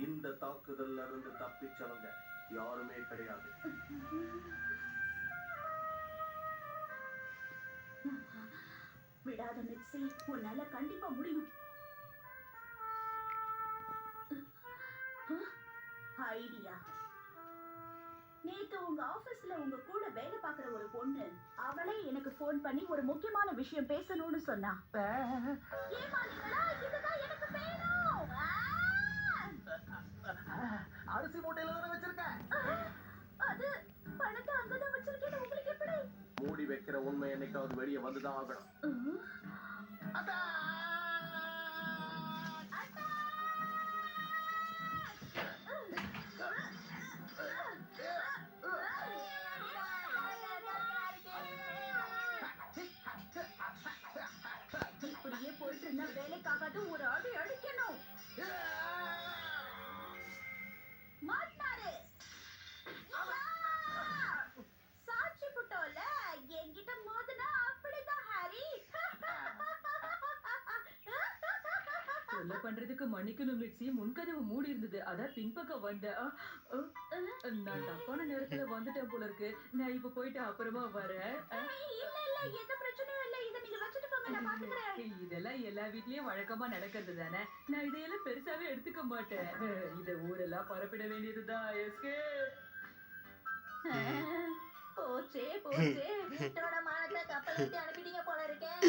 இந்த தாக்குதல்ல இருந்து தப்பிச்சவங்க யாருமே கிடையாது. விடாத மிக்ஸி, உன்னால கண்டிப்பா முடியும். ஐடியா. நேத்து உங்க ஆபீஸ்ல உங்க கூட வேலை பார்க்குற ஒரு பொண்ணு, அவளே எனக்கு ஃபோன் பண்ணி ஒரு முக்கியமான விஷயம் பேசணும்னு சொன்னா. ஏமாந்தீங்களா? இதுதான் எனக்கு வேணும். அரிசி மூட்டையில தானே வச்சிருக்கேன். அது பணத்தை அங்கதான் வச்சிருக்கேன்னு உங்களுக்கு எப்படி? மூடி வைக்கிற உண்மை என்னைக்காவது வெளியே வந்துதான் ஆகணும். இப்படியே போயிட்டு இருந்தா வேலைக்காகாது, ஒரு அடி அடிக்கணும். மாட்டினாரு. சாட்சி புட்டோல என்கிட்ட மோதுனா அப்படிதான் ஹாரி. சொல்ல பண்றதுக்கு மன்னிக்கணும் மிக்ஸி, முன்கதவு மூடி இருந்தது, அதான் பின்பக்கம் வந்தேன். நான் தப்பான நேரத்துல வந்துட்டேன் போல இருக்கு. நான் இப்ப போயிட்டு அப்புறமா வரேன். இல்ல எந்த பிரச்சனையும் இல்ல, இதை நீங்க வச்சுட்டு போங்க, நான் பாத்துக்கிறேன். இதெல்லாம் எல்லா வீட்லயும் வழக்கமா நடக்கிறது தானே. நான் இதையெல்லாம் பெருசாவே எடுத்துக்க மாட்டேன். இத ஊரெல்லாம் பரப்பிட வேண்டியதுதான். போச்சே வீட்டோட மானத்தை கப்பல் அனுப்பிட்டீங்க போல இருக்கேன்.